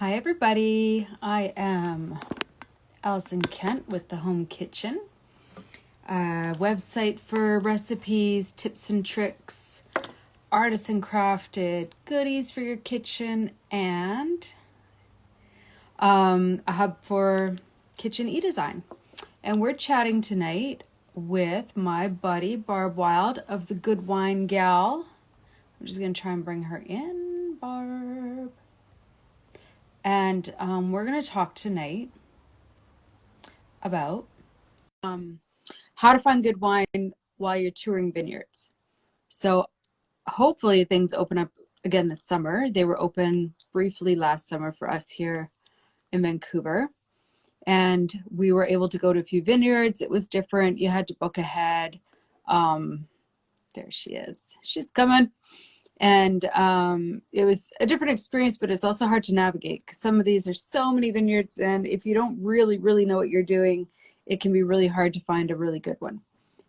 Hi everybody, I am Alison Kent with the Home Kitchen, a website for recipes, tips and tricks, artisan crafted goodies for your kitchen, and a hub for kitchen e-design. And we're chatting tonight with my buddy Barb Wild of the Good Wine Gal. I'm just going to try and bring her in, Barb. And we're going to talk tonight about how to find good wine while you're touring vineyards. So hopefully things open up again this summer. They were open briefly last summer for us here in Vancouver. And we were able to go to a few vineyards. It was different. You had to book ahead. There she is. She's coming. And it was a different experience, but it's also hard to navigate because some of these are so many vineyards. And if you don't really know what you're doing, it can be really hard to find a really good one.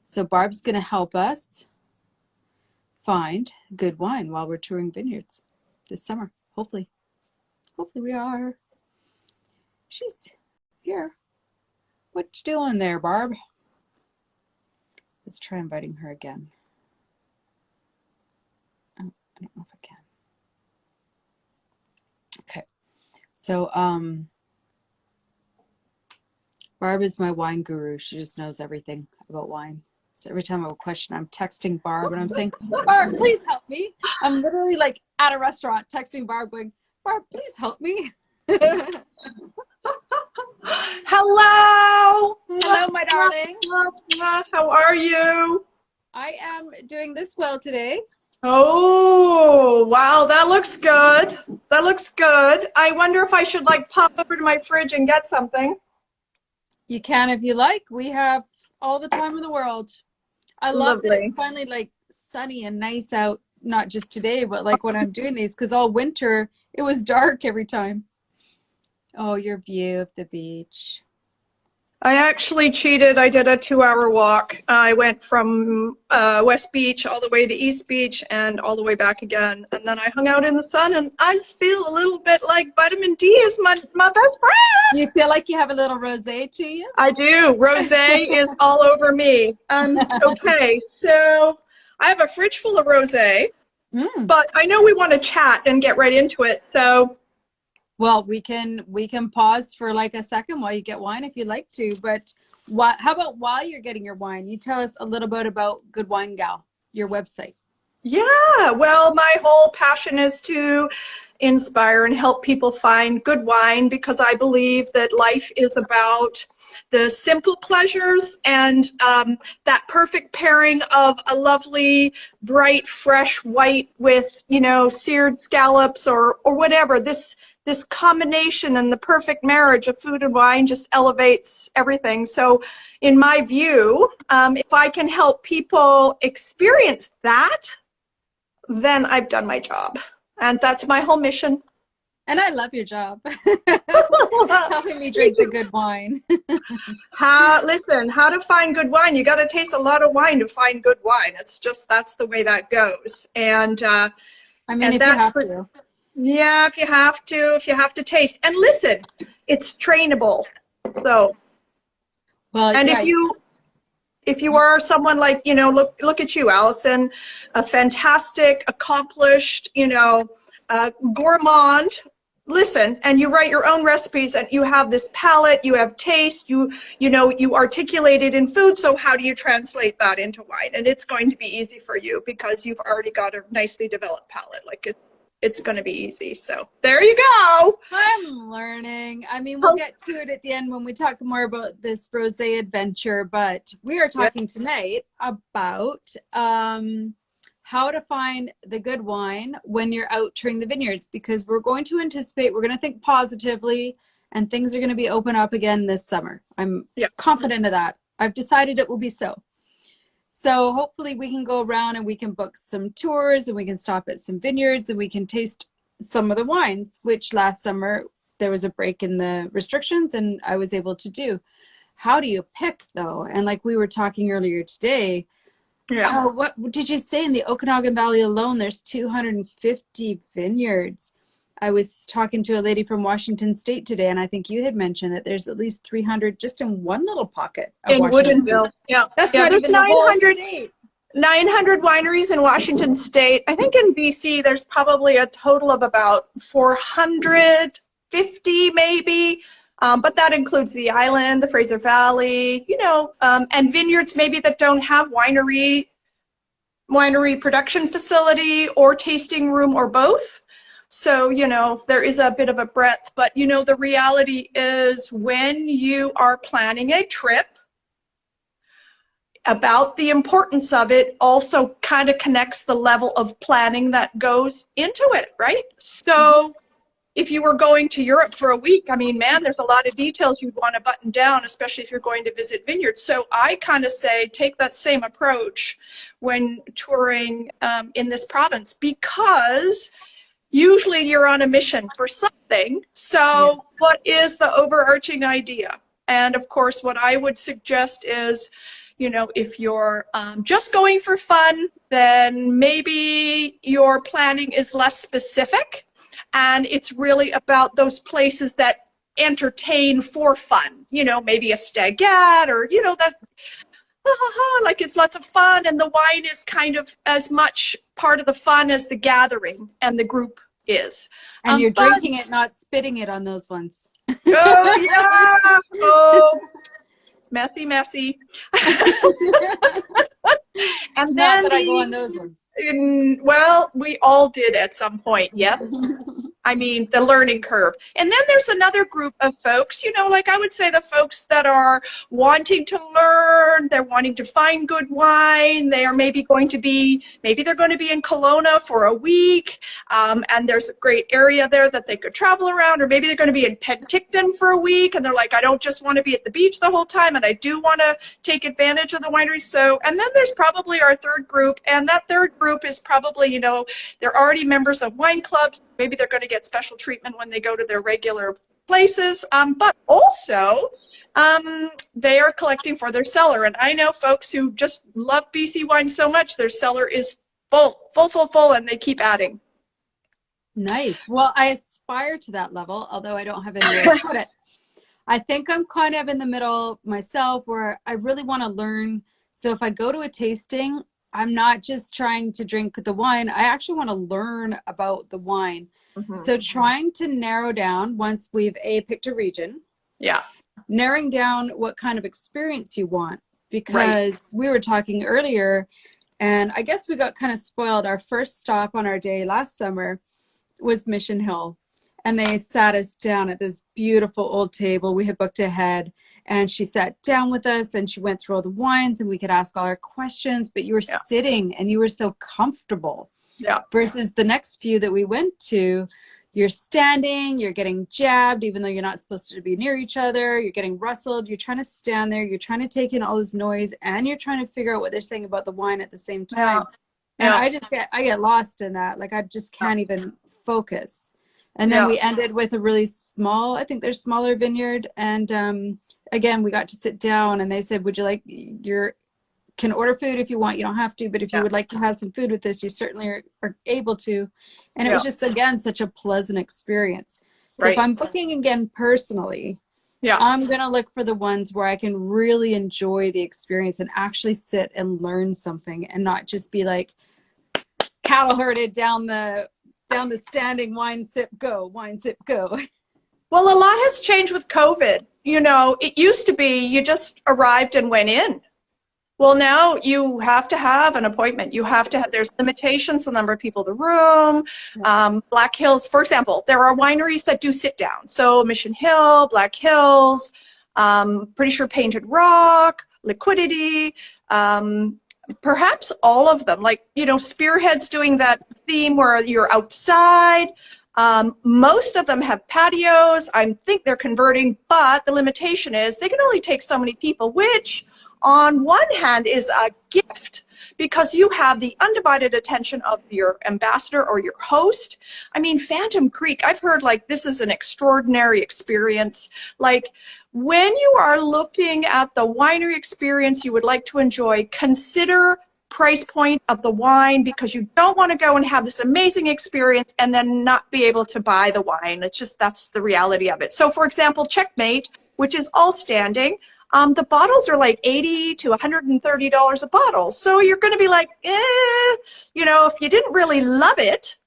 So Barb's going to help us find good wine while we're touring vineyards this summer. Hopefully we are. She's here. What you doing there, Barb? Let's try inviting her again. I don't know if I can. Okay. So, Barb is my wine guru. She just knows everything about wine. So every time I have a question, I'm texting Barb and I'm saying, Barb, please help me. I'm literally like at a restaurant texting Barb going, Barb, please help me. Hello. Hello, my darling. How are you? I am doing this well today. Oh, wow, that looks good. That looks good. I wonder if I should like pop over to my fridge and get something. You can if you like. We have all the time in the world. I love that it's finally like sunny and nice out, not just today, but like when I'm doing these, because all winter it was dark every time. Oh, your view of the beach. I actually cheated. I did a 2-hour walk. I went from West Beach all the way to East Beach and all the way back again. And then I hung out in the sun and I just feel a little bit like vitamin D is my best friend. You feel like you have a little rosé to you? I do. Rosé is all over me. Okay, so I have a fridge full of rosé, but I know we want to chat and get right into it. So. Well, we can pause for like a second while you get wine if you'd like to, but how about while you're getting your wine, you tell us a little bit about Good Wine Gal, your website. Yeah, well, my whole passion is to inspire and help people find good wine because I believe that life is about the simple pleasures and that perfect pairing of a lovely, bright, fresh white with, seared scallops or whatever. This combination and the perfect marriage of food and wine just elevates everything. So in my view, if I can help people experience that, then I've done my job. And that's my whole mission. And I love your job. Helping me drink the good wine. Listen, how to find good wine. You got to taste a lot of wine to find good wine. It's just, that's the way that goes. And I mean, if you have to. Yeah, if you have to taste. And listen, it's trainable. So, well, and yeah. if you are someone like, look at you, Alison, a fantastic, accomplished, gourmand, listen, and you write your own recipes and you have this palate, you have taste, you articulate it in food. So how do you translate that into wine? And it's going to be easy for you because you've already got a nicely developed palate. Like it's going to be easy. So there you go. I'm learning. I mean, we'll get to it at the end when we talk more about this rosé adventure, but we are talking tonight about how to find the good wine when you're out touring the vineyards, because we're going to think positively, and things are going to be open up again this summer. I'm confident of that. I've decided it will be so. So hopefully we can go around and we can book some tours and we can stop at some vineyards and we can taste some of the wines, which last summer there was a break in the restrictions and I was able to do. How do you pick though? And like we were talking earlier today, what did you say in the Okanagan Valley alone, there's 250 vineyards. I was talking to a lady from Washington State today, and I think you had mentioned that there's at least 300 just in one little pocket of In Washington Woodinville. State. Yeah. That's Yeah, not there's even the whole 900 state. 900 wineries in Washington State. I think in BC, there's probably a total of about 450 maybe. But that includes the island, the Fraser Valley, you know, and vineyards maybe that don't have winery production facility or tasting room or both. So, you know, there is a bit of a breadth, but you know, the reality is when you are planning a trip, about the importance of it also kind of connects the level of planning that goes into it, right? So if you were going to Europe for a week, I mean, man, there's a lot of details you'd want to button down, especially if you're going to visit vineyards. So I kind of say take that same approach when touring in this province, because usually you're on a mission for something. So what is the overarching idea? And of course, what I would suggest is, you know, if you're just going for fun, then maybe your planning is less specific. And it's really about those places that entertain for fun. You know, maybe a stagette, or, you know, that like it's lots of fun. And the wine is kind of as much part of the fun as the gathering and the group is. Um, And you're but- drinking it, not spitting it on those ones. Oh, yeah. Oh, messy. And Not then that I go on those ones. well, we all did at some point. Yep. I mean, the learning curve. And then there's another group of folks, you know, like I would say the folks that are wanting to learn, they're wanting to find good wine. They are maybe they're going to be in Kelowna for a week. And there's a great area there that they could travel around, or maybe they're going to be in Penticton for a week. And they're like, I don't just want to be at the beach the whole time, and I do want to take advantage of the winery. So, and then there's probably our third group. And that third group is probably, you know, they're already members of wine clubs. Maybe they're going to get special treatment when they go to their regular places, but also they are collecting for their cellar. And I know folks who just love BC wine so much, their cellar is full, and they keep adding. Nice. Well, I aspire to that level, although I don't have anywhere to put it. I think I'm kind of in the middle myself, where I really want to learn. So if I go to a tasting, I'm not just trying to drink the wine. I actually want to learn about the wine. Mm-hmm. So trying to narrow down, once we've picked a region, narrowing down what kind of experience you want, because we were talking earlier, and I guess we got kind of spoiled. Our first stop on our day last summer was Mission Hill, and they sat us down at this beautiful old table. We had booked ahead, and she sat down with us, and she went through all the wines, and we could ask all our questions, but you were sitting and you were so comfortable. Versus the next few that we went to, you're standing, you're getting jabbed, even though you're not supposed to be near each other, you're getting rustled, you're trying to stand there, you're trying to take in all this noise, and you're trying to figure out what they're saying about the wine at the same time. And I get lost in that. Like, I just can't even focus. And then we ended with a really small, I think they're smaller vineyard. And again, we got to sit down, and they said, would you like can order food if you want, you don't have to, but if you would like to have some food with this, you certainly are able to. And it was just, again, such a pleasant experience. So if I'm booking again personally, I'm going to look for the ones where I can really enjoy the experience and actually sit and learn something, and not just be like cattle herded down the standing, wine sip go. Well, a lot has changed with COVID. You know, it used to be you just arrived and went in. Well, now you have to have an appointment. You have to have, there's limitations on the number of people in the room. Black Hills, for example, there are wineries that do sit down. So Mission Hill, Black Hills, pretty sure Painted Rock, Liquidity, perhaps all of them. Like, you know, Spearhead's doing that theme where you're outside. Most of them have patios. I think they're converting, but the limitation is they can only take so many people, which on one hand is a gift, because you have the undivided attention of your ambassador or your host. I mean, Phantom Creek, I've heard like this is an extraordinary experience. Like, when you are looking at the winery experience you would like to enjoy, consider price point of the wine, because you don't want to go and have this amazing experience and then not be able to buy the wine. It's just, that's the reality of it. So for example, Checkmate, which is all standing, the bottles are like $80 to $130 a bottle. So you're going to be like, you know, if you didn't really love it,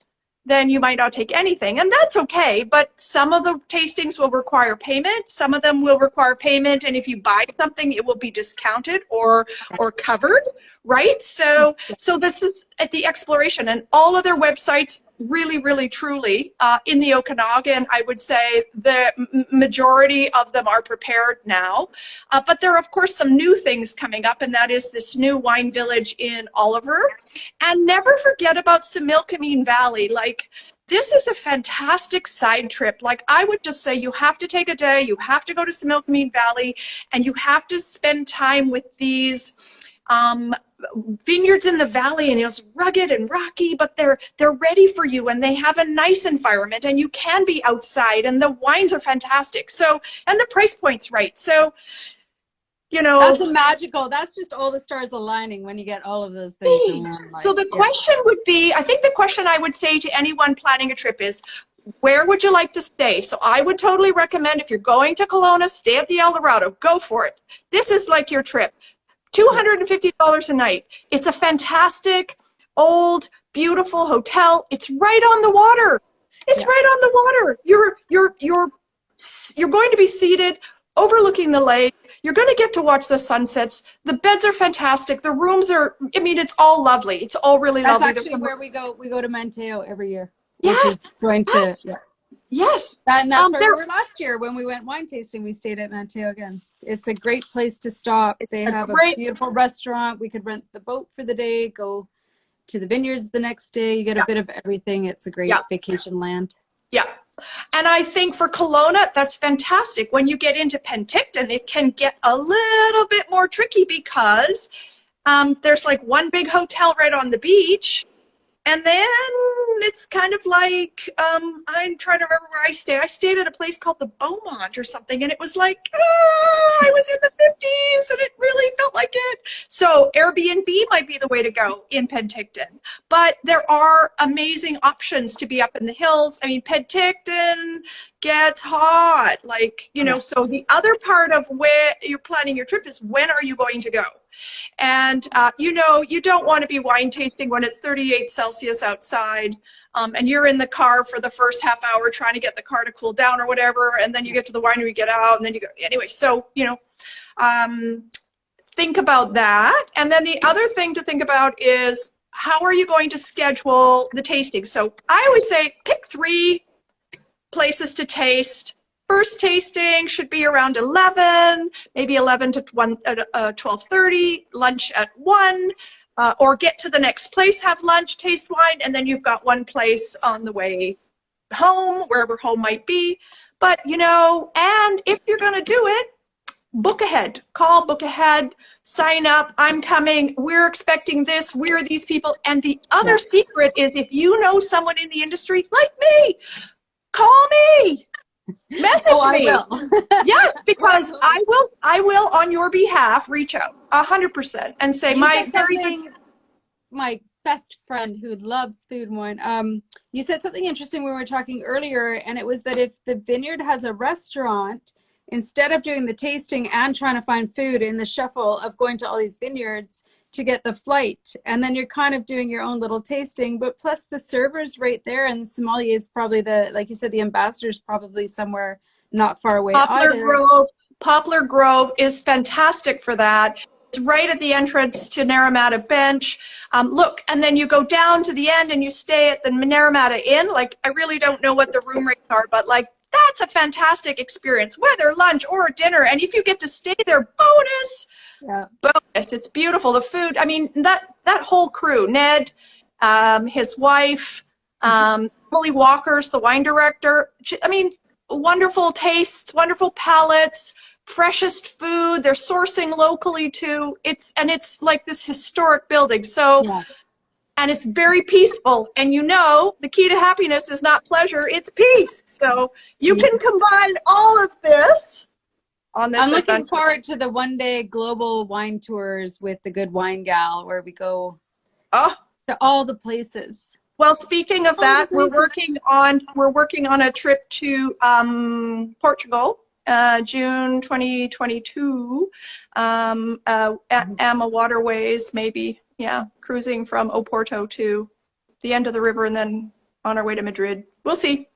then you might not take anything, and that's okay. But some of the tastings will require payment. Some of them will require payment, and if you buy something, it will be discounted or covered, right? So this is at the exploration, and all of their websites really, really, truly in the Okanagan, I would say the majority of them are prepared now. But there are, of course, some new things coming up, and that is this new wine village in Oliver. And never forget about Similkameen Valley. Like, this is a fantastic side trip. Like, I would just say you have to take a day, you have to go to Similkameen Valley, and you have to spend time with these vineyards in the valley, and it's rugged and rocky, but they're ready for you, and they have a nice environment, and you can be outside, and the wines are fantastic. So, and the price point's right. So, you know, that's just all the stars aligning when you get all of those things in one life. So the question would be, I think the question I would say to anyone planning a trip is, where would you like to stay? So I would totally recommend, if you're going to Kelowna, stay at the El Dorado. Go for it. This is like your trip. $250 a night. It's a fantastic, old, beautiful hotel. It's right on the water. It's right on the water. You're going to be seated overlooking the lake. You're going to get to watch the sunsets. The beds are fantastic. The rooms are, I mean, it's all lovely. It's all really lovely. That's actually where we go. We go to Manteo every year. Yes. Which is going to, Yes. And that's where we were last year when we went wine tasting. We stayed at Manteo again. It's a great place to stop. They have a beautiful restaurant. We could rent the boat for the day, go to the vineyards the next day. You get a bit of everything. It's a great vacation land. Yeah. And I think for Kelowna, that's fantastic. When you get into Penticton, it can get a little bit more tricky because there's like one big hotel right on the beach. And then it's kind of like, I'm trying to remember where I stayed. I stayed at a place called the Beaumont or something. And it was like, I was in the 50s and it really felt like it. So Airbnb might be the way to go in Penticton. But there are amazing options to be up in the hills. I mean, Penticton gets hot. Like, you know, so the other part of where you're planning your trip is, when are you going to go? And, you know, you don't want to be wine tasting when it's 38 Celsius outside, and you're in the car for the first half hour trying to get the car to cool down or whatever, and then you get to the winery, get out, and then you go. Anyway, so, you know, think about that. And then the other thing to think about is, how are you going to schedule the tasting? So I always say pick 3 places to taste. First tasting should be around 11, maybe 11 to 12:30, lunch at 1, or get to the next place, have lunch, taste wine, and then you've got one place on the way home, wherever home might be. But, you know, and if you're going to do it, book ahead. Call, book ahead, sign up. I'm coming. We're expecting this. We're these people. And the other secret is, if you know someone in the industry like me, call me. Message me. I will. Yeah, because I will on your behalf reach out 100% and say, my best friend who loves food and wine. You said something interesting when we were talking earlier, and it was that if the vineyard has a restaurant, instead of doing the tasting and trying to find food in the shuffle of going to all these vineyards to get the flight, and then you're kind of doing your own little tasting, but plus the server's right there, and the sommelier is probably like you said, the ambassador's probably somewhere not far away either. Poplar Grove is fantastic for that. It's right at the entrance to Naramata Bench. Look, and then you go down to the end and you stay at the Naramata Inn. Like, I really don't know what the room rates are, but like, that's a fantastic experience, whether lunch or dinner. And if you get to stay there, bonus. Yeah. Bonus. It's beautiful. The food, I mean, that whole crew, Ned, his wife, Molly Walker's the wine director. I mean, wonderful tastes, wonderful palates, freshest food. They're sourcing locally too. It's like this historic building. So, and it's very peaceful. And you know, the key to happiness is not pleasure, it's peace. So you can combine all of this on this I'm looking adventure. forward to the one-day global wine tours with the Good Wine Gal, where we go Oh, to all the places. well, speaking of All the that, we're places. working on a trip to Portugal, June 2022. Ama Waterways, maybe, yeah, cruising from Oporto to the end of the river and then on our way to Madrid. We'll see.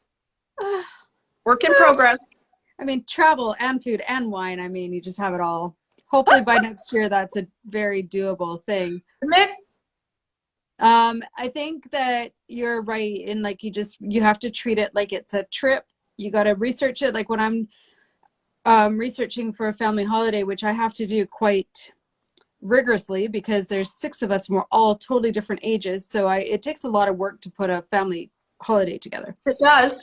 Work in progress. I mean, travel and food and wine. I mean, you just have it all. Hopefully by next year, that's a very doable thing. I think that you're right in like you have to treat it like it's a trip. You got to research it. Like when I'm researching for a family holiday, which I have to do quite rigorously because there's 6 of us and we're all totally different ages. So it takes a lot of work to put a family holiday together. It does.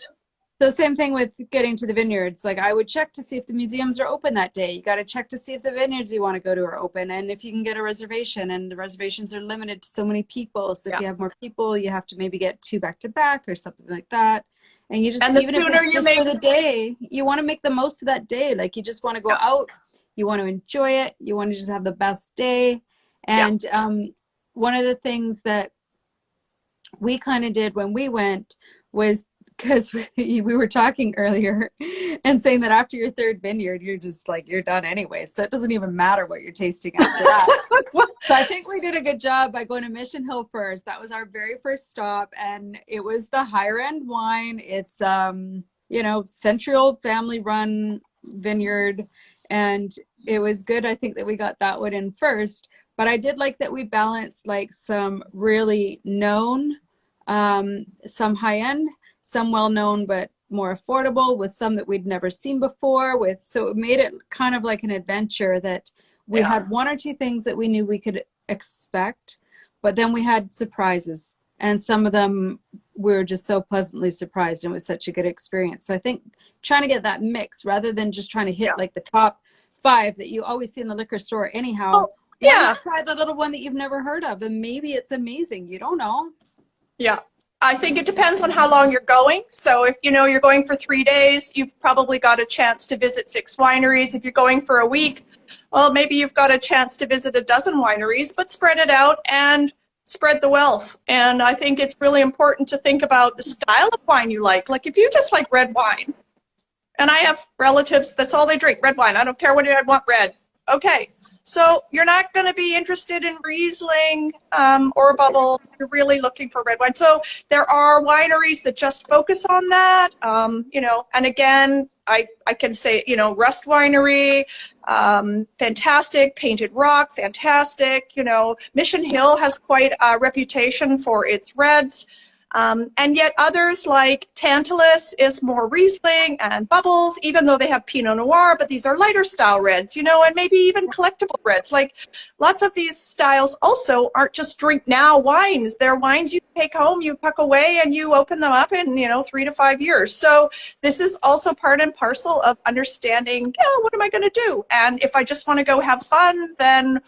So same thing with getting to the vineyards. Like I would check to see if the museums are open that day. You got to check to see if the vineyards you want to go to are open and if you can get a reservation, and the reservations are limited to so many people. So if you have more people, you have to maybe get 2 back to back or something like that. And you just, even if it's just for the day, you want to make the most of that day. Like you just want to go out, you want to enjoy it. You want to just have the best day. And one of the things that we kind of did when we went was, because we were talking earlier and saying that after your 3rd vineyard, you're just like, you're done anyway. So it doesn't even matter what you're tasting after that. So I think we did a good job by going to Mission Hill first. That was our very first stop. And it was the higher end wine. It's, you know, Central family run vineyard. And it was good. I think that we got that one in first. But I did like that we balanced like some really known, some high end, some well-known but more affordable, with some that we'd never seen before. So it made it kind of like an adventure that we had 1 or 2 things that we knew we could expect, but then we had surprises, and some of them we were just so pleasantly surprised, and it was such a good experience. So I think trying to get that mix rather than just trying to hit like the top 5 that you always see in the liquor store anyhow. Try the little one that you've never heard of, and maybe it's amazing. You don't know. Yeah. I think it depends on how long you're going. So if you know you're going for 3 days, you've probably got a chance to visit 6 wineries. If you're going for a week, well, maybe you've got a chance to visit a dozen wineries, but spread it out and spread the wealth. And I think it's really important to think about the style of wine you like. Like if you just like red wine, and I have relatives, that's all they drink, red wine. I don't care what I want, red. Okay. So you're not going to be interested in Riesling or Bubble. You're really looking for red wine. So there are wineries that just focus on that, you know, and again, I can say, you know, Rust Winery, fantastic. Painted Rock, fantastic. You know, Mission Hill has quite a reputation for its reds. And yet others like Tantalus is more Riesling, and Bubbles, even though they have Pinot Noir, but these are lighter style reds, you know, and maybe even collectible reds. Like lots of these styles also aren't just drink now wines. They're wines you take home, you tuck away, and you open them up in, you know, 3 to 5 years. So this is also part and parcel of understanding, yeah, what am I going to do? And if I just want to go have fun, then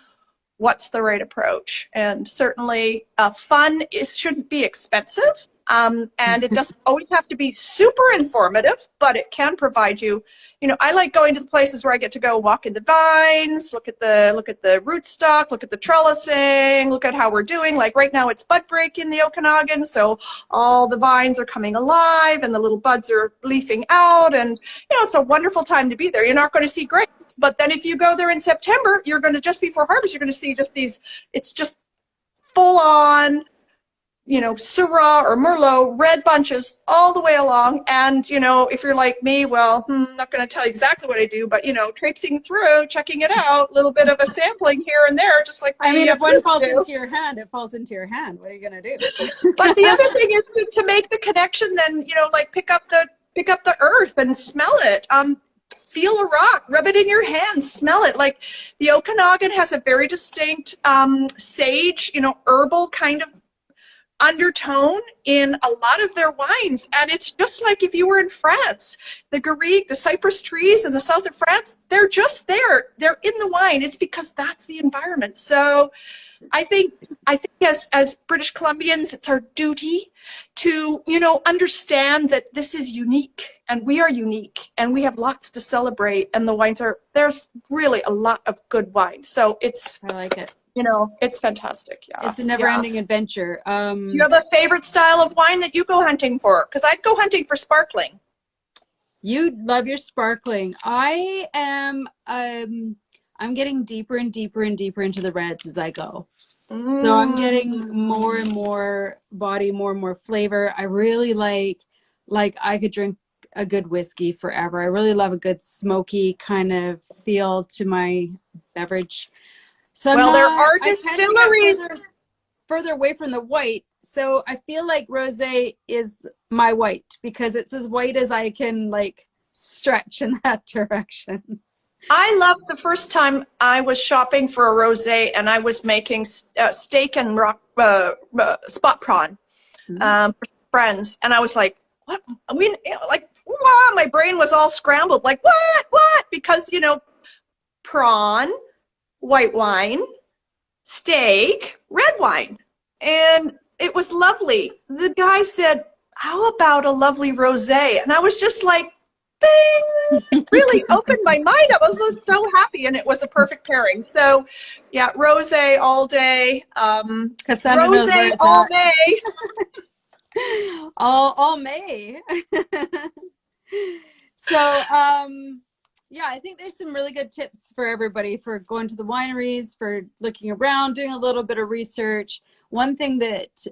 what's the right approach? And certainly fun shouldn't be expensive, and it doesn't always have to be super informative, but it can provide you, you know, I like going to the places where I get to go walk in the vines, look at the rootstock, look at the trellising, look at how we're doing. Like right now it's bud break in the Okanagan, so all the vines are coming alive and the little buds are leafing out, and you know, it's a wonderful time to be there. You're not going to see grapes, but then if you go there in September, you're going to, just before harvest, you're going to see just these, it's just full on, you know, Syrah or Merlot, red bunches all the way along. And, you know, if you're like me, well, I'm not going to tell you exactly what I do, but, you know, traipsing through, checking it out, a little bit of a sampling here and there, just like I mean, if one falls into your hand, it falls into your hand. What are you going to do? But the other thing is to make the connection, then, you know, like pick up the earth and smell it. Feel a rock, rub it in your hand, smell it. Like the Okanagan has a very distinct sage, you know, herbal kind of undertone in a lot of their wines. And it's just like if you were in France, the garrigue, the cypress trees in the south of France, they're just there. They're in the wine. It's because that's the environment. So I think as British Columbians, it's our duty to, understand that this is unique and we are unique and we have lots to celebrate, and there's really a lot of good wine. So I like it. It's fantastic. Yeah. It's a never-ending adventure. You have a favorite style of wine that you go hunting for? Because I'd go hunting for sparkling. You love your sparkling. I am, I'm getting deeper and deeper and deeper into the reds as I go. So I'm getting more and more body, more and more flavor. I really like I could drink a good whiskey forever. I really love a good smoky kind of feel to my beverage. So there are I tend distilleries. to get further away from the white. So I feel like rosé is my white because it's as white as I can stretch in that direction. I loved the first time I was shopping for a rosé and I was making steak and spot prawn for friends, and I was like, "What? Wow!" My brain was all scrambled. Like, what? Because prawn, white wine, steak, red wine, and it was lovely. The guy said, "How about a lovely rosé?" And I was just like, bing! It really opened my mind. I was so happy, and it was a perfect pairing. So, yeah, rosé all day. Cassandra knows where Rosé it's all at. May. all May. So, yeah, I think there's some really good tips for everybody for going to the wineries, for looking around, doing a little bit of research. One thing that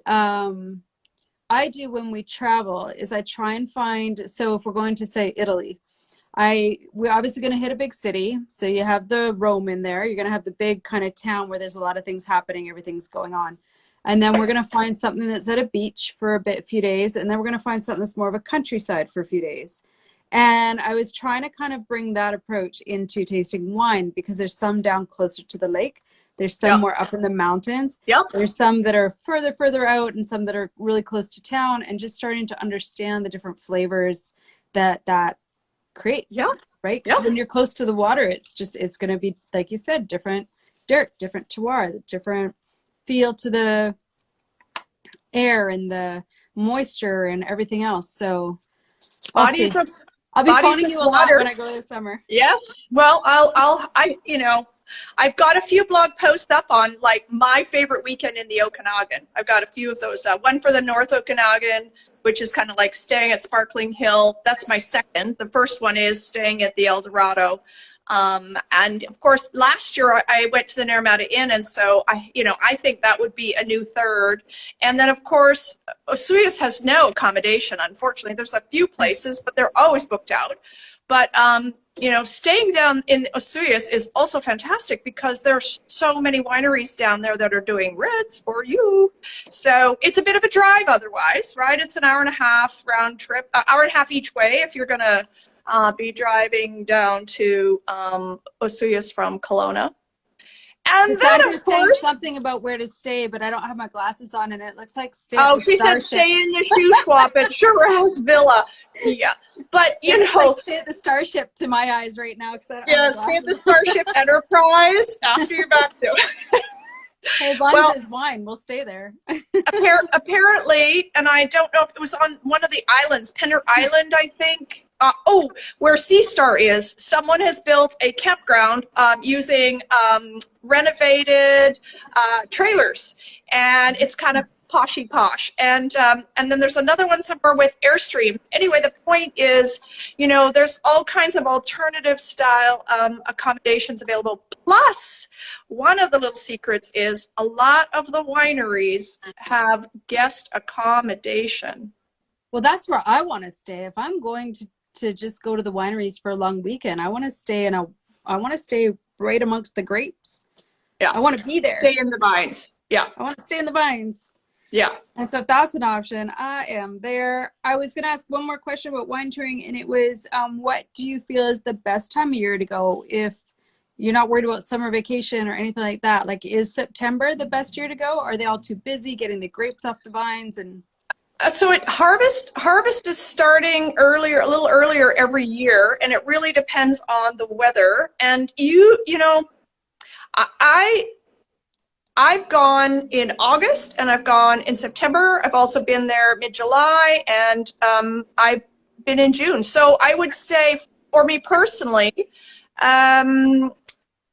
I do when we travel is I try and find, so if we're going to say Italy, we're obviously going to hit a big city. So you have the Rome in there. You're going to have the big kind of town where there's a lot of things happening, everything's going on. And then we're going to find something that's at a beach for a few days. And then we're going to find something that's more of a countryside for a few days. And I was trying to kind of bring that approach into tasting wine because there's some down closer to the lake. There's some more up in the mountains. Yep. There's some that are further out and some that are really close to town, and just starting to understand the different flavors that create. Yeah. Right? Yep. When you're close to the water, it's going to be, like you said, different dirt, different terroir, different feel to the air and the moisture and everything else. So I'll be phoning you a lot when I go this summer. Yeah. Well, I've got a few blog posts up on my favorite weekend in the Okanagan. I've got a few of those. One for the North Okanagan, which is kind of like staying at Sparkling Hill. That's my second. The first one is staying at the El Dorado. And of course, last year I went to the Naramata Inn, and so I think that would be a new third. And then of course, Osoyoos has no accommodation. Unfortunately, there's a few places, but they're always booked out. But staying down in Osoyoos is also fantastic because there's so many wineries down there that are doing reds for you. So it's a bit of a drive otherwise, right? It's an hour and a half round trip, hour and a half each way if you're gonna be driving down to Osoyoos from Kelowna. And then, of course, saying something about where to stay, but I don't have my glasses on, and it looks like stay at the she Starship. said stay in the Shuswap at Shiraz Villa. Yeah, but like stay at the Starship to my eyes right now because I don't have my stay at glasses. the Starship Enterprise after you're back to it. Hey, as long as there's wine, we'll stay there. Apparently, and I don't know if it was on one of the islands, Penner Island, I think. Where Sea Star is, someone has built a campground using renovated trailers, and it's kind of poshy posh. And then there's another one somewhere with Airstream. Anyway, the point is, there's all kinds of alternative style accommodations available. Plus, one of the little secrets is a lot of the wineries have guest accommodation. Well, that's where I want to stay. If I'm going to just go to the wineries for a long weekend, I want to stay right amongst the grapes. Yeah. I want to be there. Stay in the vines. Yeah. I want to stay in the vines. Yeah. And so if that's an option, I am there. I was going to ask one more question about wine touring, and it was, what do you feel is the best time of year to go if you're not worried about summer vacation or anything like that? Like, is September the best year to go? Are they all too busy getting the grapes off the vines? And So harvest is starting earlier, a little earlier every year, and it really depends on the weather. And you know, I've gone in August and I've gone in September. I've also been there mid-July, and I've been in June. So I would say, for me personally,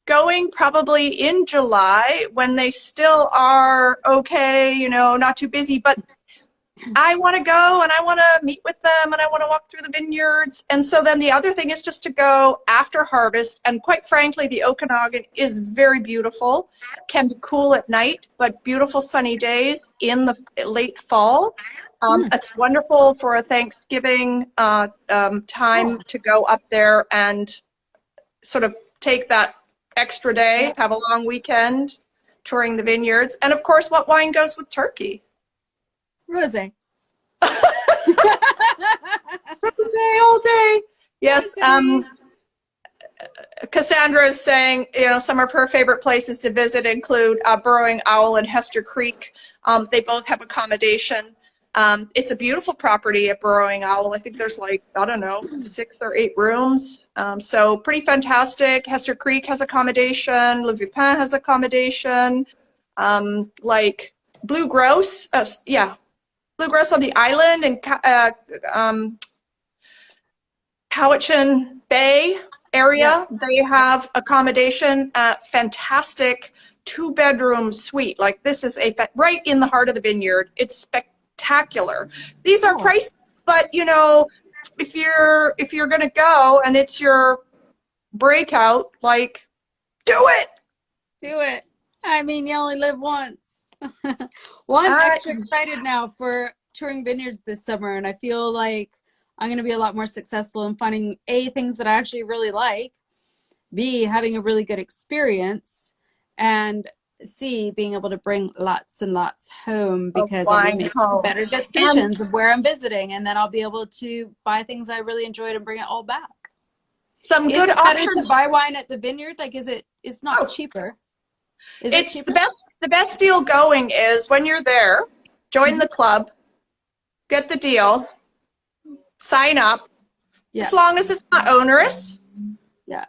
going probably in July when they still are okay, you know, not too busy, but I want to go and I want to meet with them and I want to walk through the vineyards. And so then the other thing is just to go after harvest. And quite frankly, the Okanagan is very beautiful, can be cool at night, but beautiful sunny days in the late fall. It's wonderful for a Thanksgiving time to go up there and sort of take that extra day, have a long weekend touring the vineyards. And of course, what wine goes with turkey? Rosé. Rosé all day. Yes. Cassandra is saying, you know, some of her favorite places to visit include Burrowing Owl and Hester Creek. They both have accommodation. It's a beautiful property at Burrowing Owl. I think there's like, I don't know, 6 or 8 rooms. So pretty fantastic. Hester Creek has accommodation. Le Vipin has accommodation. Like Blue Grouse, Blue Grouse on the island and Cowichan Bay area, they have accommodation, fantastic 2-bedroom suite. Like this is right in the heart of the vineyard. It's spectacular. These are pricey, but you know, if you're gonna go and it's your breakout, like, do it. Do it. I mean, you only live once. Well, I'm extra excited now for touring vineyards this summer, and I feel like I'm going to be a lot more successful in finding A, things that I actually really like, B, having a really good experience, and C, being able to bring lots and lots home because I'll be making better decisions of where I'm visiting, and then I'll be able to buy things I really enjoyed and bring it all back. Some good options. Is it better to buy wine at the vineyard? Like, it's not cheaper. Is it cheaper? The best deal going is when you're there, join the club, get the deal, sign up, as long as it's not onerous. Yeah.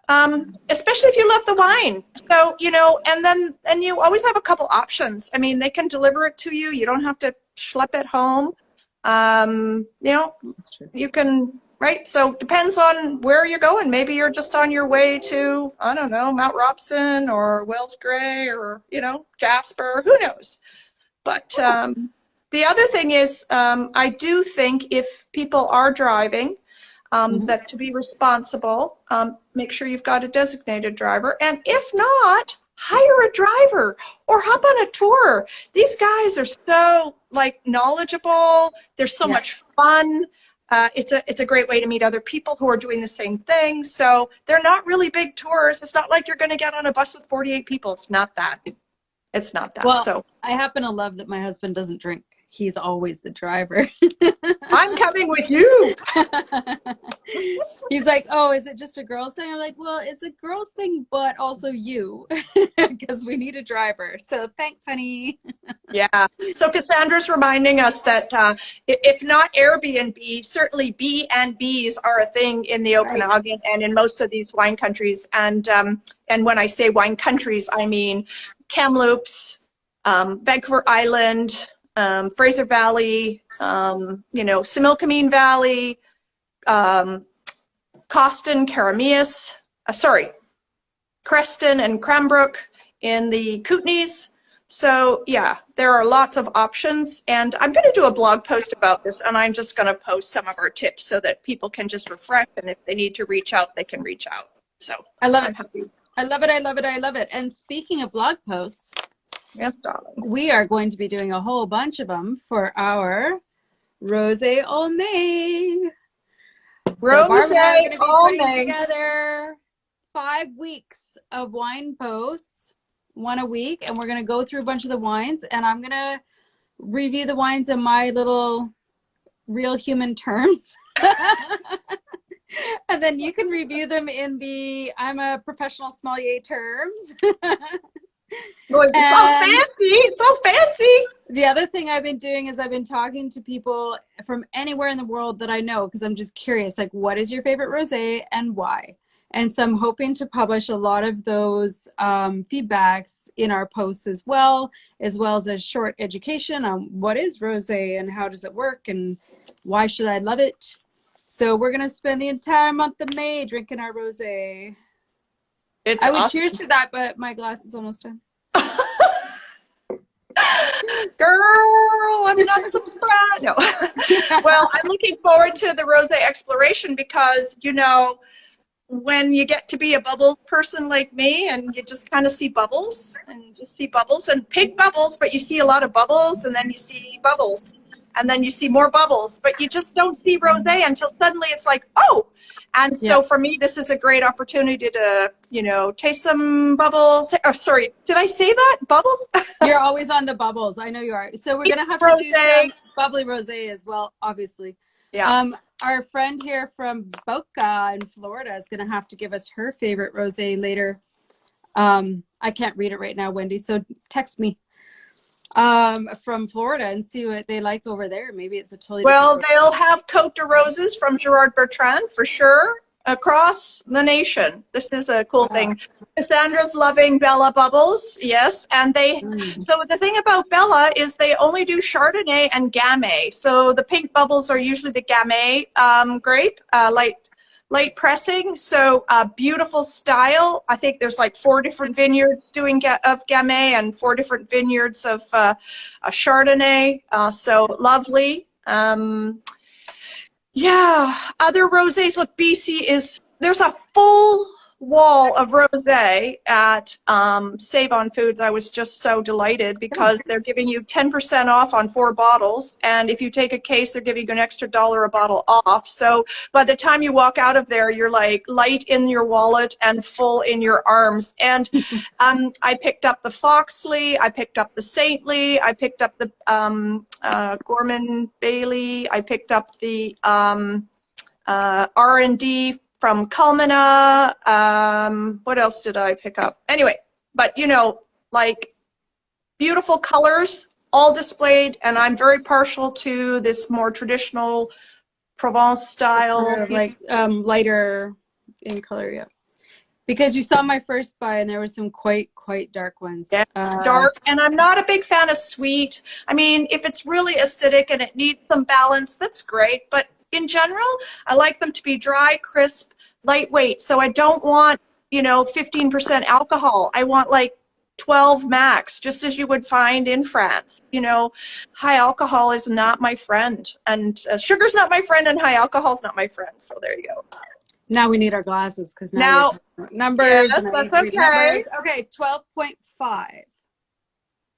Especially if you love the wine. So, you know, and you always have a couple options. I mean, they can deliver it to you. You don't have to schlep it home. You know, you can, right? So depends on where you're going. Maybe you're just on your way to, I don't know, Mount Robson or Wells Gray or, you know, Jasper, who knows? But the other thing is, I do think if people are driving, that to be responsible, make sure you've got a designated driver. And if not, hire a driver or hop on a tour. These guys are so like knowledgeable. They're so much fun. It's a great way to meet other people who are doing the same thing. So they're not really big tours. It's not like you're going to get on a bus with 48 people. It's not that. It's not that. Well, so I happen to love that my husband doesn't drink. He's always the driver. I'm coming with you. He's like, oh, is it just a girls thing? I'm like, well, it's a girls thing, but also you, because we need a driver. So thanks, honey. Yeah. So Cassandra's reminding us that if not Airbnb, certainly B&Bs are a thing in the Okanagan and in most of these wine countries. And when I say wine countries, I mean Kamloops, Vancouver Island, Fraser Valley, you know, Similkameen Valley, Coston, Carameus, Creston and Cranbrook in the Kootenays. So yeah, there are lots of options, and I'm going to do a blog post about this, and I'm just going to post some of our tips so that people can just refresh, and if they need to reach out, they can reach out. So I love it. I love it. I love it. I love it. And speaking of blog posts, yes, darling, we are going to be doing a whole bunch of them for our Rosé All May. So Barb and I are going to be putting together 5 weeks of wine posts, 1 a week, and we're going to go through a bunch of the wines, and I'm going to review the wines in my little real human terms. And then you can review them in the I'm a professional sommelier terms. Boy, it's so fancy, so fancy. The other thing I've been doing is I've been talking to people from anywhere in the world that I know, because I'm just curious, like, what is your favorite rosé and why? And so I'm hoping to publish a lot of those feedbacks in our posts as well as a short education on what is rosé and how does it work and why should I love it. So we're gonna spend the entire month of May drinking our rosé. I would awesome. cheers to that, but my glass is almost done. Girl, I'm not surprised. No. Well, I'm looking forward to the rosé exploration because, you know, when you get to be a bubble person like me and you just kind of see bubbles and pink bubbles, but you see a lot of bubbles and then you see bubbles and then you see more bubbles, but you just don't see rosé until suddenly it's like, oh. And so for me, this is a great opportunity to, you know, taste some bubbles. Oh, sorry, did I say that? Bubbles? You're always on the bubbles. I know you are. So we're going to have to do some bubbly rosé as well, obviously. Yeah. Our friend here from Boca in Florida is going to have to give us her favorite rosé later. I can't read it right now, Wendy, so text me from Florida and see what they like over there. Maybe it's a totally Well, different they'll have Côte de Roses from Gerard Bertrand for sure across the nation. This is a cool thing. Cassandra's loving Bella Bubbles, yes, and they. So the thing about Bella is they only do Chardonnay and Gamay. So the pink bubbles are usually the Gamay grape, light pressing. So beautiful style. I think there's like 4 different vineyards doing of Gamay and 4 different vineyards of a Chardonnay. So lovely. Yeah, other rosés. Look, BC is, there's a full wall of rosé at Save On Foods. I was just so delighted because they're giving you 10% off on 4 bottles. And if you take a case, they're giving you an extra $1 a bottle off. So by the time you walk out of there, you're like light in your wallet and full in your arms. And I picked up the Foxley, I picked up the Saintly, I picked up the Gorman Bailey, I picked up the R&D from Culmina. What else did I pick up? Anyway, but you know, like beautiful colors all displayed, and I'm very partial to this more traditional Provence style. like lighter in color, yeah. Because you saw my first buy and there were some quite dark ones. Yeah, dark, and I'm not a big fan of sweet. I mean, if it's really acidic and it needs some balance, that's great, but in general, I like them to be dry, crisp, lightweight. So I don't want, you know, 15% alcohol. I want like 12 max, just as you would find in France. You know, high alcohol is not my friend, and sugar's not my friend, and high alcohol's not my friend. So there you go. Now we need our glasses because now numbers. Yes, and that's okay. Numbers. Okay, 12.5.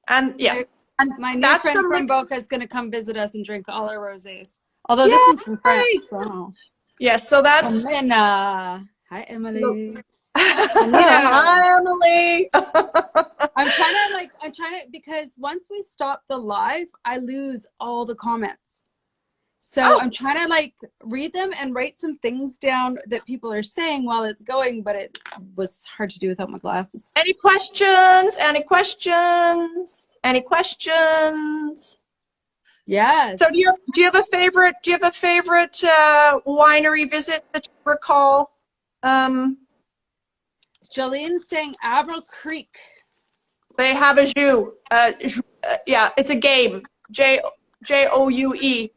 And yeah, and my new friend from Boca is going to come visit us and drink all our rosés. Although this one's from France, so. Yes, so that's. Hi, Emily. Hi, Emily. I'm trying to, because once we stop the live, I lose all the comments. So I'm trying to like read them and write some things down that people are saying while it's going, but it was hard to do without my glasses. Any questions? Any questions? Any questions? Yes. So do you have a favorite winery visit that you recall? Jolene's saying Avril Creek. They have a jus. Yeah, it's a game. Joue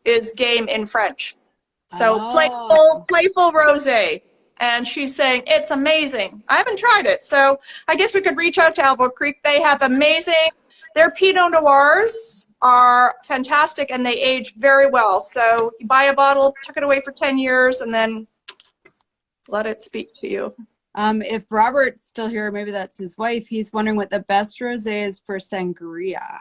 is game in French. So playful rosé. And she's saying it's amazing. I haven't tried it, so I guess we could reach out to Avril Creek. They have amazing. Their Pinot Noirs are fantastic, and they age very well. So you buy a bottle, tuck it away for 10 years, and then let it speak to you. If Robert's still here, maybe that's his wife, he's wondering what the best rosé is for sangria.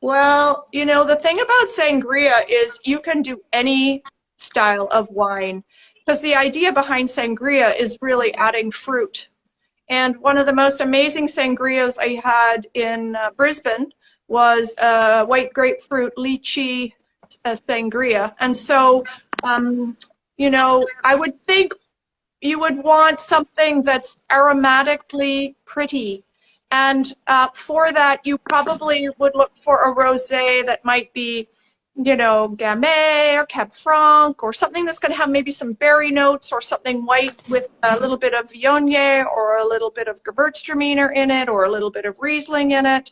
Well, you know, the thing about sangria is you can do any style of wine, because the idea behind sangria is really adding fruit. And one of the most amazing sangrias I had in Brisbane was white grapefruit lychee sangria. And so, You know, I would think you would want something that's aromatically pretty. And for that, you probably would look for a rosé that might be, you know, Gamay or Cab Franc, or something that's going to have maybe some berry notes, or something white with a little bit of Viognier or a little bit of Gewürztraminer in it, or a little bit of Riesling in it.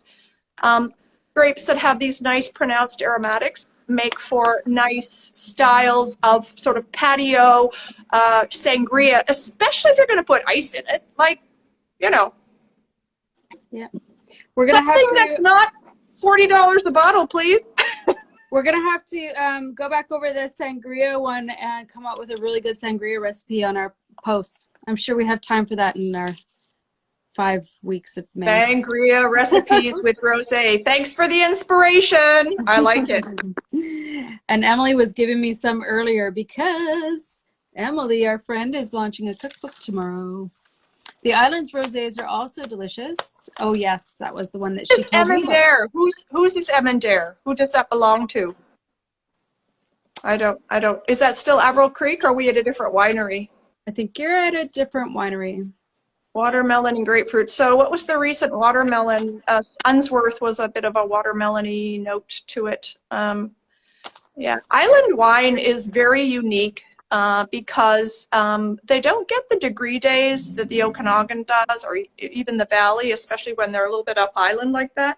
Grapes that have these nice pronounced aromatics make for nice styles of sort of patio sangria, especially if you're going to put ice in it. Like, you know, yeah, we're gonna have something to. that's not $40 a bottle, please. We're gonna have to go back over the sangria one and come up with a really good sangria recipe on our post. I'm sure we have time for that in our 5 weeks of May. Sangria recipes with rosé. Thanks for the inspiration. I like it. And Emily was giving me some earlier because Emily, our friend, is launching a cookbook tomorrow. The Islands rosés are also delicious. Oh yes, that was the one that she told me. Who's this Emendare? Who does that belong to? I don't. Is that still Averill Creek, or are we at a different winery? I think you're at a different winery. Watermelon and grapefruit. So what was the recent watermelon? Unsworth was a bit of a watermelon-y note to it. Yeah, island wine is very unique because they don't get the degree days that the Okanagan does, or even the Valley, especially when they're a little bit up island like that.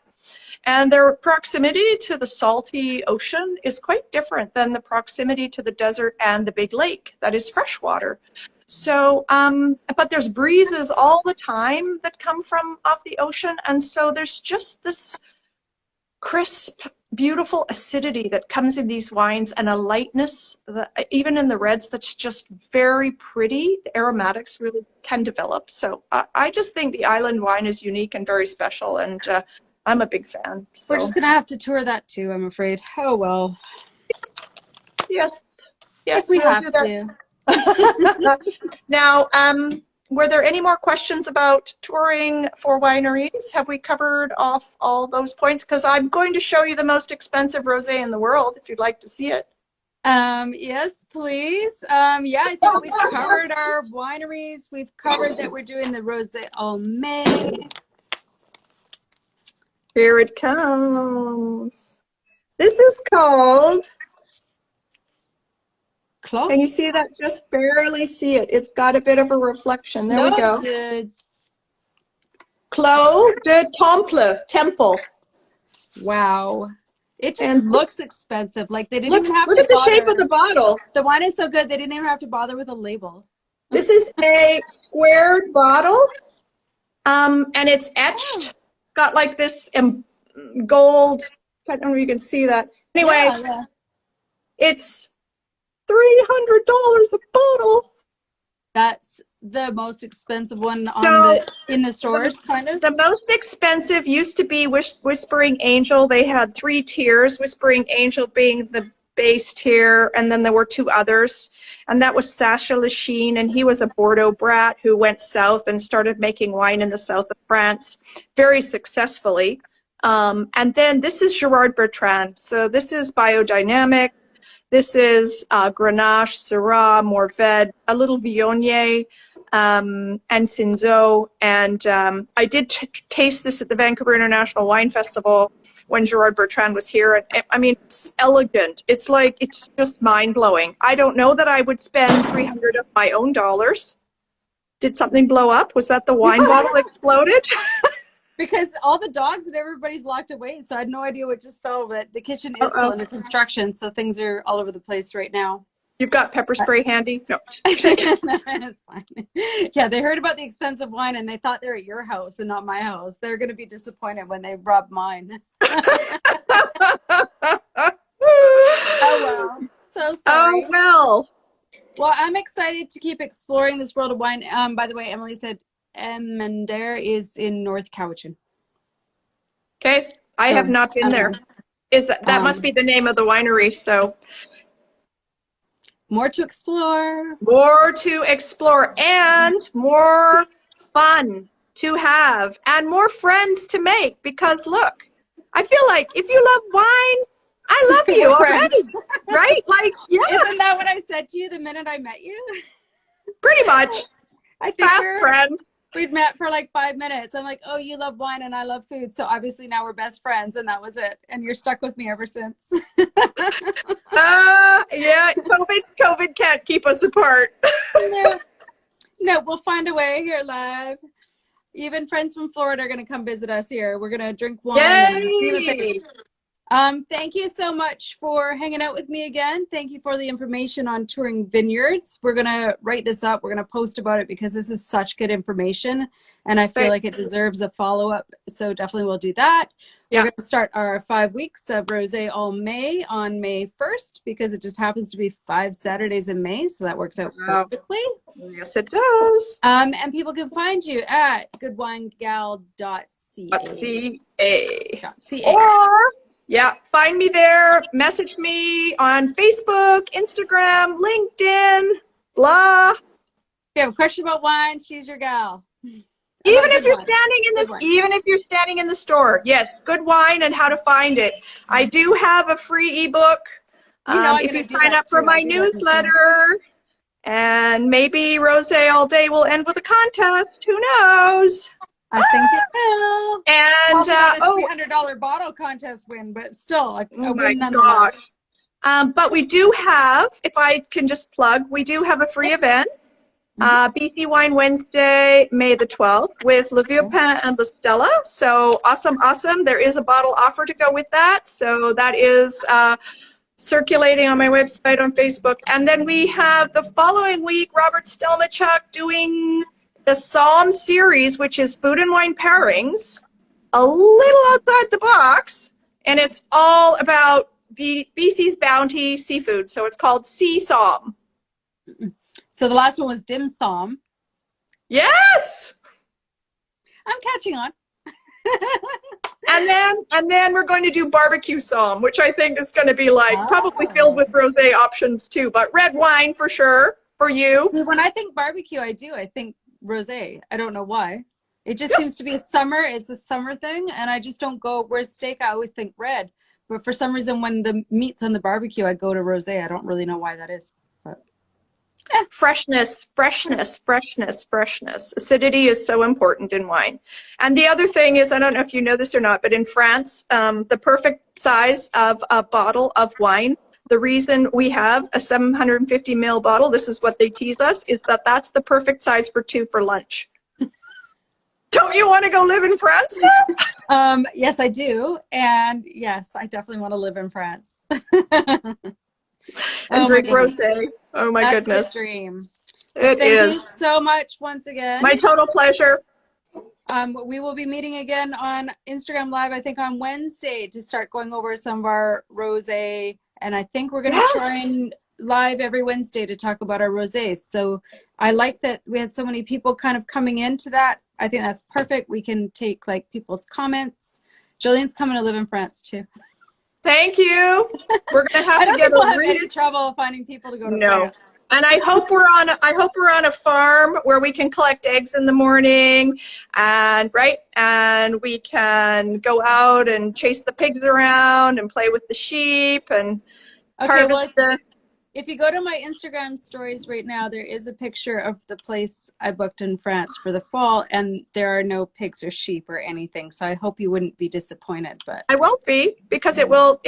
And their proximity to the salty ocean is quite different than the proximity to the desert and the big lake that is freshwater. So, but there's breezes all the time that come from off the ocean. And so there's just this crisp, beautiful acidity that comes in these wines, and a lightness, that, even in the reds, that's just very pretty. The aromatics really can develop. So I just think the island wine is unique and very special, and I'm a big fan. So. We're just going to have to tour that too, I'm afraid. Oh, well. Yes. Yes, we have to. Now, were there any more questions about touring for wineries? Have we covered off all those points? Because I'm going to show you the most expensive rosé in the world, if you'd like to see it. Yes, please. Yeah, I think we've covered our wineries. We've covered that we're doing the Rosé All May. Here it comes. This is called... Clos? Can you see that? Just barely see it. It's got a bit of a reflection. There we go. Clos de Temple. Wow. It just looks expensive. Like they didn't even have to bother. Look at the shape bother. of the bottle. The wine is so good they didn't even have to bother with a label. This is a squared bottle, and it's etched. Got like this gold. I don't know if you can see that. Anyway, yeah. It's $300 a bottle. That's the most expensive one on in the stores, kind of. The most expensive used to be Whispering Angel. They had 3 tiers, Whispering Angel being the base tier, and then there were 2 others. And that was Sacha Lachine, and he was a Bordeaux brat who went south and started making wine in the south of France very successfully. And then this is Gerard Bertrand. So this is biodynamic. This is Grenache, Syrah, Mourvedre, a little Viognier, and Cinsault. And I did taste this at the Vancouver International Wine Festival when Gerard Bertrand was here. And I mean, it's elegant. It's like, it's just mind-blowing. I don't know that I would spend $300 of my own dollars. Did something blow up? Was that the wine bottle exploded? Because all the dogs and everybody's locked away, so I had no idea what just fell, but the kitchen is still under construction, so things are all over the place right now. You've got pepper spray handy? No. It's fine. Yeah, they heard about the expensive wine and they thought they're at your house and not my house. They're going to be disappointed when they rob mine. Oh, well. So sorry. Oh, well. Well, I'm excited to keep exploring this world of wine. By the way, Emily said Emendare is in North Cowichan. Okay, I have not been there. That must be the name of the winery, so. More to explore. More to explore, and more fun to have, and more friends to make, because look, I feel like if you love wine, I love you already, right? Like, yeah. Isn't that what I said said to you the minute I met you? Pretty much. I think Fast friend. we'd met for like 5 minutes. I'm like, oh, you love wine and I love food. So obviously now we're best friends, and that was it. And you're stuck with me ever since. Yeah, COVID can't keep us apart. No, we'll find a way here live. Even friends from Florida are going to come visit us here. We're going to drink wine. Yay! Thank you so much for hanging out with me again. Thank you for the information on touring vineyards. We're going to write this up. We're going to post about it because this is such good information, and I feel like it deserves a follow-up. So definitely we'll do that. Yeah. We're going to start our 5 weeks of Rosé All May on May 1st because it just happens to be 5 Saturdays in May. So that works out perfectly. Yes, it does. And people can find you at goodwinegal.ca. Or, yeah, find me there, message me on Facebook, Instagram, LinkedIn, blah. If you have a question about wine, she's your gal. Even if you're standing in the store, yes, good wine and how to find it. I do have a free ebook. If you sign up for my newsletter, and maybe Rosé All Day will end with a contest. Who knows? I think it will. And $300 bottle contest win, but still, a win nonetheless. But we do have, if I can just plug, we do have a free event. BC Wine Wednesday, May the 12th, with Le Vieux Pain and La Stella. So awesome. There is a bottle offer to go with that. So that is circulating on my website, on Facebook. And then we have the following week, Robert Stelmachuk doing the Psalm series, which is food and wine pairings, a little outside the box. And it's all about BC's Bounty seafood. So it's called Sea Psalm. So the last one was Dim Psalm. Yes! I'm catching on. and then we're going to do barbecue psalm, which I think is going to be like probably filled with rosé options too, but red wine for sure for you. See, when I think barbecue, I think rosé. I don't know why. It just seems to be summer. It's a summer thing, and I just don't go. Whereas steak, I always think red, but for some reason, when the meat's on the barbecue, I go to rosé. I don't really know why that is. Freshness. Acidity is so important in wine. And the other thing is, I don't know if you know this or not, but in France, the perfect size of a bottle of wine, the reason we have a 750 ml bottle, this is what they tease us, is that that's the perfect size for 2 for lunch. Don't you want to go live in France? Yes, I do. And yes, I definitely want to live in France. And drink rosé. Oh my goodness. That's my dream. Thank you so much once again. My total pleasure. We will be meeting again on Instagram Live, I think on Wednesday, to start going over some of our rosé. And I think we're going to try and live every Wednesday to talk about our rosés. So I like that we had so many people kind of coming into that. I think that's perfect. We can take like people's comments. Jillian's coming to live in France too. Thank you. We're gonna have to get we'll have any trouble finding people to go to France. And I hope we're on a farm where we can collect eggs in the morning, and we can go out and chase the pigs around and play with the sheep and harvest if you go to my Instagram stories right now, there is a picture of the place I booked in France for the fall, and there are no pigs or sheep or anything. So I hope you wouldn't be disappointed, but I won't be, because it will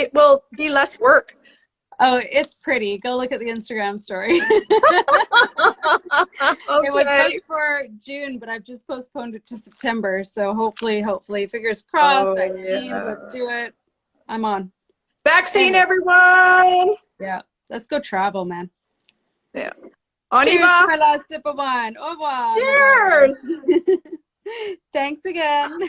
be less work. Oh, it's pretty. Go look at the Instagram story. Okay. It was booked for June, but I've just postponed it to September. So hopefully, fingers crossed, vaccines, let's do it. I'm on. Vaccine, everyone. Yeah. Let's go travel, man. Yeah. Cheers to my last sip of wine. Au revoir. Cheers. Thanks again.